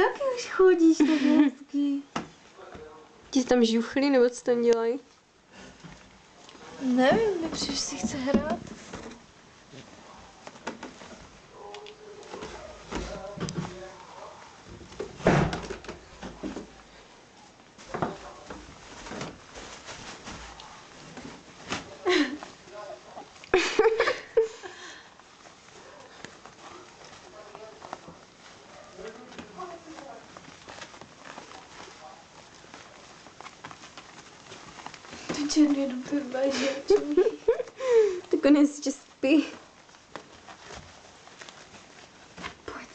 taky už chodíš tak hezky. Ti tam žuchli, nebo co tam dělají? Nevím, nepřiješ si chce hrát. Černý doktor Bažek. To konec ještě spí. Pojď.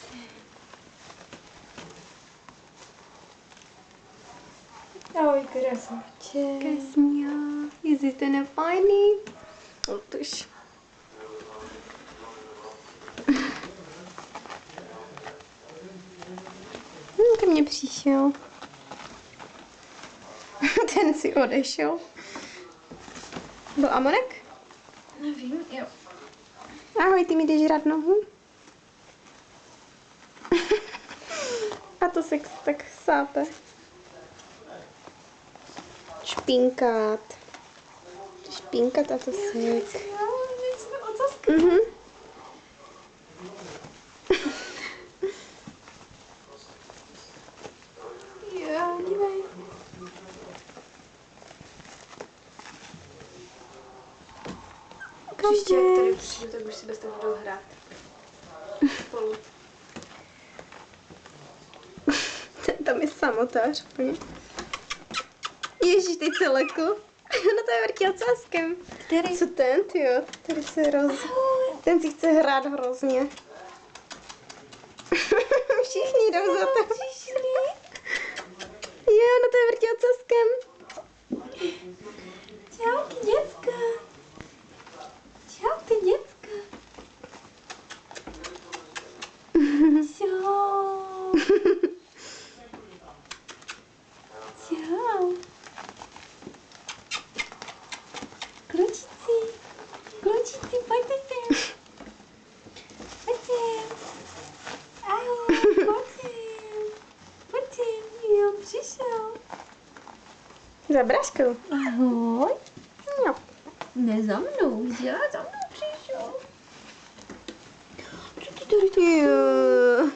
Ahoj, krasavče. Kasmia, jestli jste nefajný. Otuž. Ke mně přišel. Ten si odešel. Byl Amonek? Nevím, jo. Ahoj, ty mi jdeš žrat nohu? A to se tak sápe. Špinkat. Špinkat a to sek. Mhm. Jo, dívej. Příště, jak tady přijdu, tak už si bez toho budou hrát. Spolu. Tam je samotář úplně. Ježíš, teď se leku. No to je vrtěl cáskem. Který? Co ten, tyjo? Tady se Ten si chce hrát hrozně. Všichni jdou za to. Jo, no to je vrtěl cáskem. Čauky, děcka. Čauky, děcka. Čau. Čau. Klučici, pojďte sem. Pojďte. Ahoj, pojďte. Jo, přišel. Za Braškou. Ahoj. No. Ne za mnou, že? Za mnou přišel. Co ty tady to? Jo.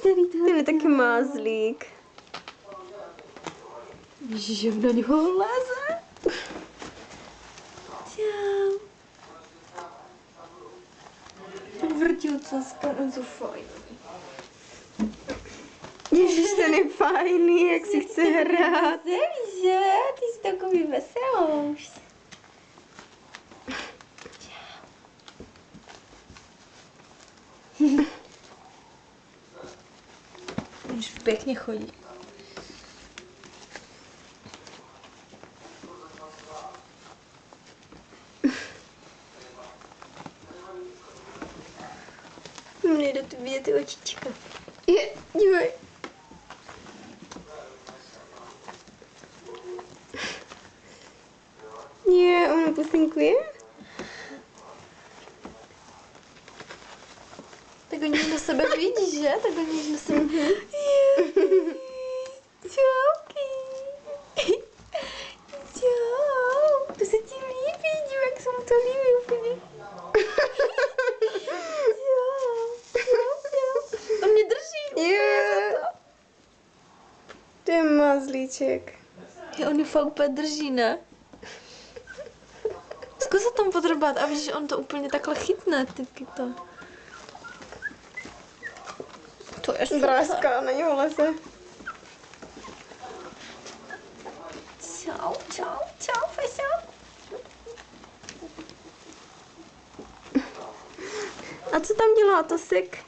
Tady to. Ten je taky mázlík. Ježiš, jak na něho leze. Čau. Vrtil caska, on jsou fajn. Ježíš, ten je fajný, jak si chce hrát. Nevíš, že? Ty jsi takový veselouš. Už pěkně chodí. Nejde tu vidět ty očička. Je, dívej. Je, ono pusinkuje. Tak oni na sebe vidí, že? Tak oni na sebe... Čauky. Čau. To se ti líbí, dívej, jak se mu to líbí úplně. To mě drží. Je. To je mazlíček. Je, on je fakt úplně drží, ne? Zkus se tam podrbat a víš, že on to úplně takhle chytne, tyky to. To je super. Bráška na něho leze. Čau, fešák. A co tam dělá to sek?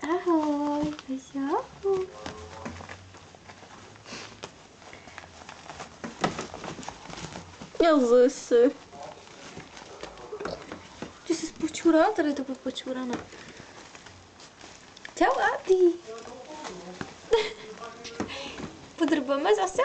Ahoj, fešáku. Jezuši. Ty jsi počurala, tady to bude počurané. Čau, Adi. Podrbáme zase?